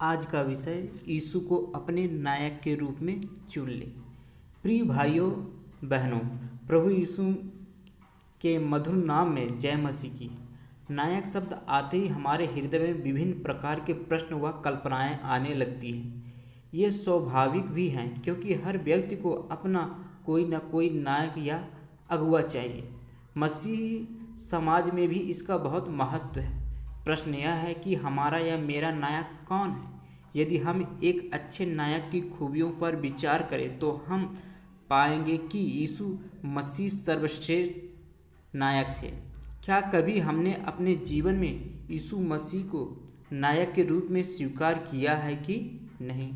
आज का विषय यीशु को अपने नायक के रूप में चुन ले। प्रिय भाइयों बहनों, प्रभु यीशु के मधुर नाम में जय मसीह की। नायक शब्द आते ही हमारे हृदय में विभिन्न प्रकार के प्रश्न व कल्पनाएं आने लगती हैं। ये स्वाभाविक भी हैं क्योंकि हर व्यक्ति को अपना कोई न कोई नायक या अगुआ चाहिए। मसीही समाज में भी इसका बहुत महत्व है। प्रश्न यह है कि हमारा या मेरा नायक कौन है। यदि हम एक अच्छे नायक की खूबियों पर विचार करें तो हम पाएंगे कि यीशु मसीह सर्वश्रेष्ठ नायक थे। क्या कभी हमने अपने जीवन में यीशु मसीह को नायक के रूप में स्वीकार किया है कि नहीं?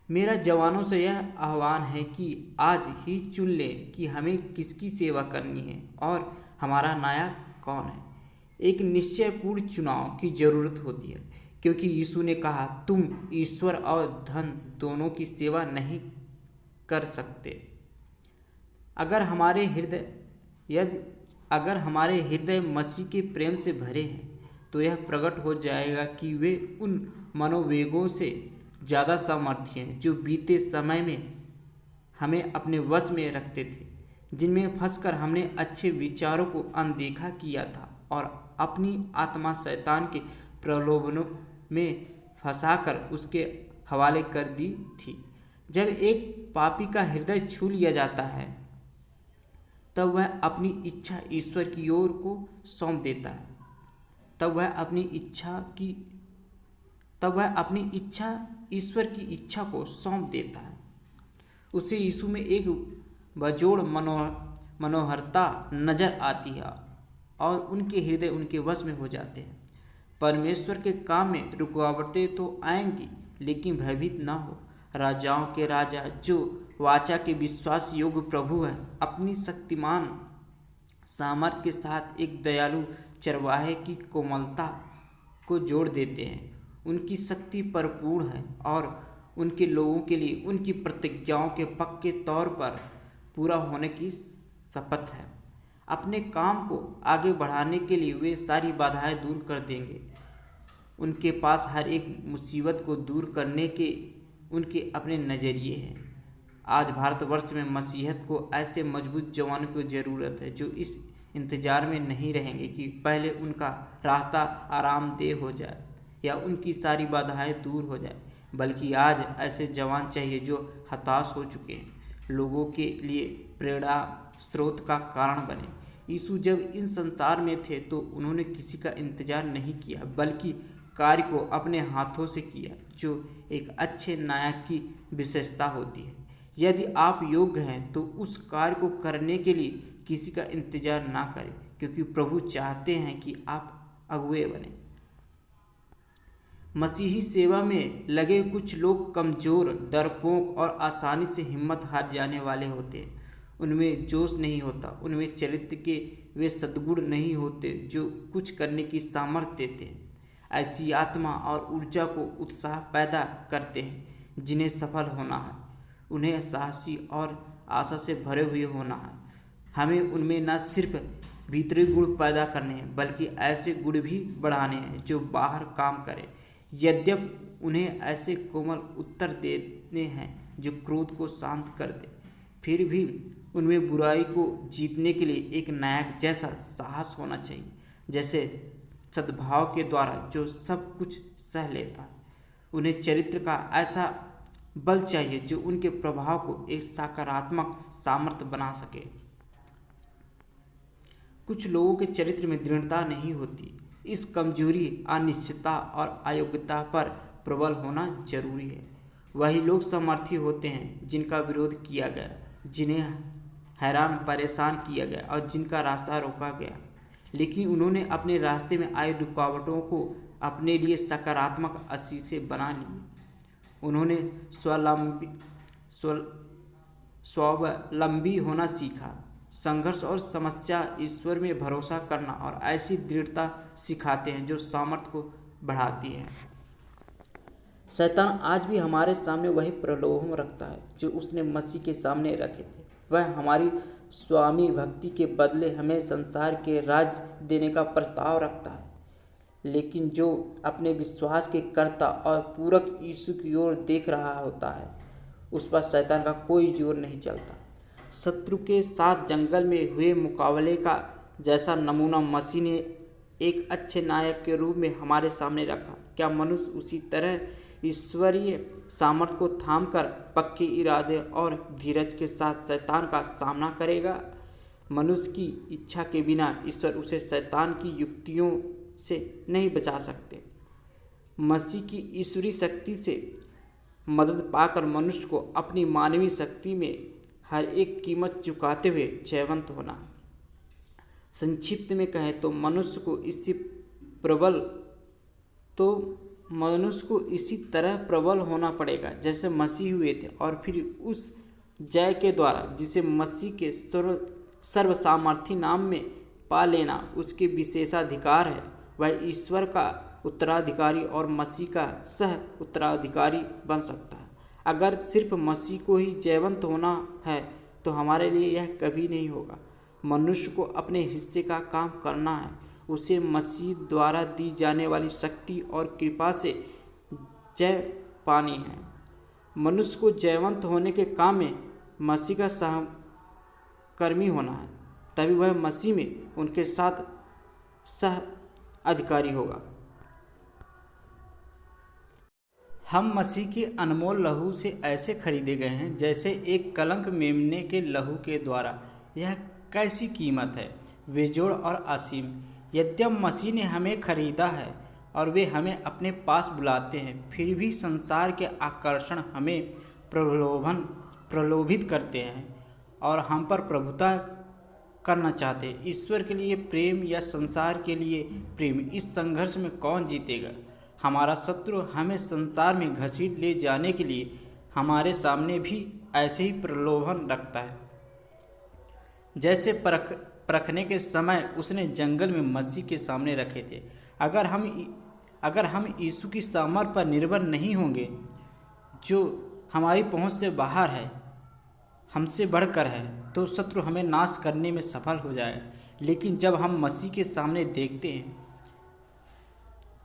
मेरा जवानों से यह आह्वान है कि आज ही चुन लें कि हमें किसकी सेवा करनी है और हमारा नायक कौन है। एक निश्चयपूर्ण चुनाव की जरूरत होती है क्योंकि यीशु ने कहा, तुम ईश्वर और धन दोनों की सेवा नहीं कर सकते। अगर हमारे हृदय मसीह के प्रेम से भरे हैं तो यह प्रकट हो जाएगा कि वे उन मनोवेगों से ज़्यादा सामर्थ्य हैं जो बीते समय में हमें अपने वश में रखते थे, जिनमें फंसकर हमने अच्छे विचारों को अनदेखा किया था और अपनी आत्मा शैतान के प्रलोभनों में फंसाकर उसके हवाले कर दी थी। जब एक पापी का हृदय छू लिया जाता है तब वह अपनी इच्छा ईश्वर की ओर को सौंप देता है। तब वह अपनी इच्छा ईश्वर की इच्छा को सौंप देता है। उसे यीशु में एक बेजोड़ मनोहरता नजर आती है और उनके हृदय उनके वश में हो जाते हैं। परमेश्वर के काम में रुकावटें तो आएंगी, लेकिन भयभीत न हो। राजाओं के राजा जो वाचा के विश्वास योग्य प्रभु हैं, अपनी शक्तिमान सामर्थ्य के साथ एक दयालु चरवाहे की कोमलता को जोड़ देते हैं। उनकी शक्ति परिपूर्ण है और उनके लोगों के लिए उनकी प्रतिज्ञाओं के पक्के तौर पर पूरा होने की शपथ है। अपने काम को आगे बढ़ाने के लिए वे सारी बाधाएं दूर कर देंगे। उनके पास हर एक मुसीबत को दूर करने के उनके अपने नज़रिए हैं। आज भारतवर्ष में मसीहत को ऐसे मजबूत जवानों की ज़रूरत है जो इस इंतज़ार में नहीं रहेंगे कि पहले उनका रास्ता आरामदेह हो जाए या उनकी सारी बाधाएं दूर हो जाए, बल्कि आज ऐसे जवान चाहिए जो हताश हो चुके हैं, लोगों के लिए प्रेरणा स्रोत का कारण बने। यीशु जब इस संसार में थे तो उन्होंने किसी का इंतजार नहीं किया, बल्कि कार्य को अपने हाथों से किया, जो एक अच्छे नायक की विशेषता होती है। यदि आप योग्य हैं तो उस कार्य को करने के लिए किसी का इंतजार ना करें, क्योंकि प्रभु चाहते हैं कि आप अगुए बने। मसीही सेवा में लगे कुछ लोग कमज़ोर, डरपोक और आसानी से हिम्मत हार जाने वाले होते हैं। उनमें जोश नहीं होता, उनमें चरित्र के वे सद्गुण नहीं होते जो कुछ करने की सामर्थ्य देते हैं। ऐसी आत्मा और ऊर्जा को उत्साह पैदा करते हैं जिन्हें सफल होना है। उन्हें साहसी और आशा से भरे हुए होना है। हमें उनमें न सिर्फ भीतरी गुण पैदा करने हैं, बल्कि ऐसे गुण भी बढ़ाने हैं जो बाहर काम करें। यद्यपि उन्हें ऐसे कोमल उत्तर देने हैं जो क्रोध को शांत कर दे, फिर भी उनमें बुराई को जीतने के लिए एक नायक जैसा साहस होना चाहिए, जैसे सद्भाव के द्वारा जो सब कुछ सह लेता है। उन्हें चरित्र का ऐसा बल चाहिए जो उनके प्रभाव को एक सकारात्मक सामर्थ्य बना सके। कुछ लोगों के चरित्र में दृढ़ता नहीं होती। इस कमजोरी, अनिश्चितता और अयोग्यता पर प्रबल होना जरूरी है। वही लोग सामर्थ्य होते हैं जिनका विरोध किया गया, जिन्हें हैरान परेशान किया गया और जिनका रास्ता रोका गया, लेकिन उन्होंने अपने रास्ते में आई रुकावटों को अपने लिए सकारात्मक आशीषें बना ली। उन्होंने स्वावलंबी होना सीखा। संघर्ष और समस्या ईश्वर में भरोसा करना और ऐसी दृढ़ता सिखाते हैं जो सामर्थ्य को बढ़ाती है। शैतान आज भी हमारे सामने वही प्रलोभन रखता है जो उसने मसीह के सामने रखे थे। वह हमारी स्वामी भक्ति के बदले हमें संसार के राज्य देने का प्रस्ताव रखता है। लेकिन जो अपने विश्वास के कर्ता और पूरक यीशु की ओर देख रहा होता है, उस पर शैतान का कोई जोर नहीं चलता। शत्रु के साथ जंगल में हुए मुकाबले का जैसा नमूना मसीह ने एक अच्छे नायक के रूप में हमारे सामने रखा। क्या मनुष्य उसी तरह ईश्वरीय सामर्थ्य को थामकर पक्के इरादे और धीरज के साथ शैतान का सामना करेगा? मनुष्य की इच्छा के बिना ईश्वर उसे शैतान की युक्तियों से नहीं बचा सकते। मसीह की ईश्वरी शक्ति से मदद पाकर मनुष्य को अपनी मानवीय शक्ति में हर एक कीमत चुकाते हुए जयवंत होना। संक्षिप्त में कहें तो मनुष्य को इसी तरह प्रबल होना पड़ेगा जैसे मसीह हुए थे, और फिर उस जय के द्वारा जिसे मसीह के सर्वसामर्थी नाम में पा लेना उसके विशेषाधिकार है। वह ईश्वर का उत्तराधिकारी और मसीह का सह उत्तराधिकारी बन सकता है। अगर सिर्फ मसीह को ही जयवंत होना है तो हमारे लिए यह कभी नहीं होगा। मनुष्य को अपने हिस्से का काम करना है, उसे मसीह द्वारा दी जाने वाली शक्ति और कृपा से जय पानी है। मनुष्य को जयवंत होने के काम में मसीह का सहकर्मी होना है, तभी वह मसीह में उनके साथ सह अधिकारी होगा। हम मसीह के अनमोल लहू से ऐसे खरीदे गए हैं जैसे एक कलंक मेमने के लहू के द्वारा। यह कैसी कीमत है, बेजोड़ और असीम। यद्यप मसीह ने हमें खरीदा है और वे हमें अपने पास बुलाते हैं, फिर भी संसार के आकर्षण हमें प्रलोभित करते हैं और हम पर प्रभुता करना चाहते हैं। ईश्वर के लिए प्रेम या संसार के लिए प्रेम, इस संघर्ष में कौन जीतेगा? हमारा शत्रु हमें संसार में घसीट ले जाने के लिए हमारे सामने भी ऐसे ही प्रलोभन रखता है जैसे परखने के समय उसने जंगल में मसीह के सामने रखे थे। अगर हम यीशु की सामर्थ पर निर्भर नहीं होंगे जो हमारी पहुंच से बाहर है, हमसे बढ़कर है, तो शत्रु हमें नाश करने में सफल हो जाए। लेकिन जब हम मसीह के सामने देखते हैं,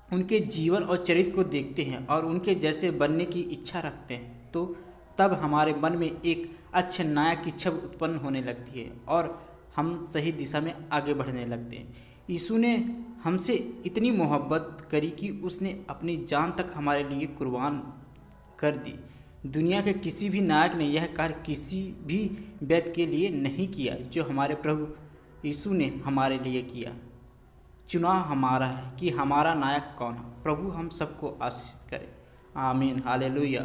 उनके जीवन और चरित्र को देखते हैं और उनके जैसे बनने की इच्छा रखते हैं, तो तब हमारे मन में एक अच्छे नायक की छवि उत्पन्न होने लगती है और हम सही दिशा में आगे बढ़ने लगते हैं। यीशु ने हमसे इतनी मोहब्बत करी कि उसने अपनी जान तक हमारे लिए कुर्बान कर दी। दुनिया के किसी भी नायक ने यह कार्य किसी भी व्यक्ति के लिए नहीं किया जो हमारे प्रभु यीशु ने हमारे लिए किया। चुनाव हमारा है कि हमारा नायक कौन है। प्रभु हम सबको आशीष करे। आमीन। हालेलुया।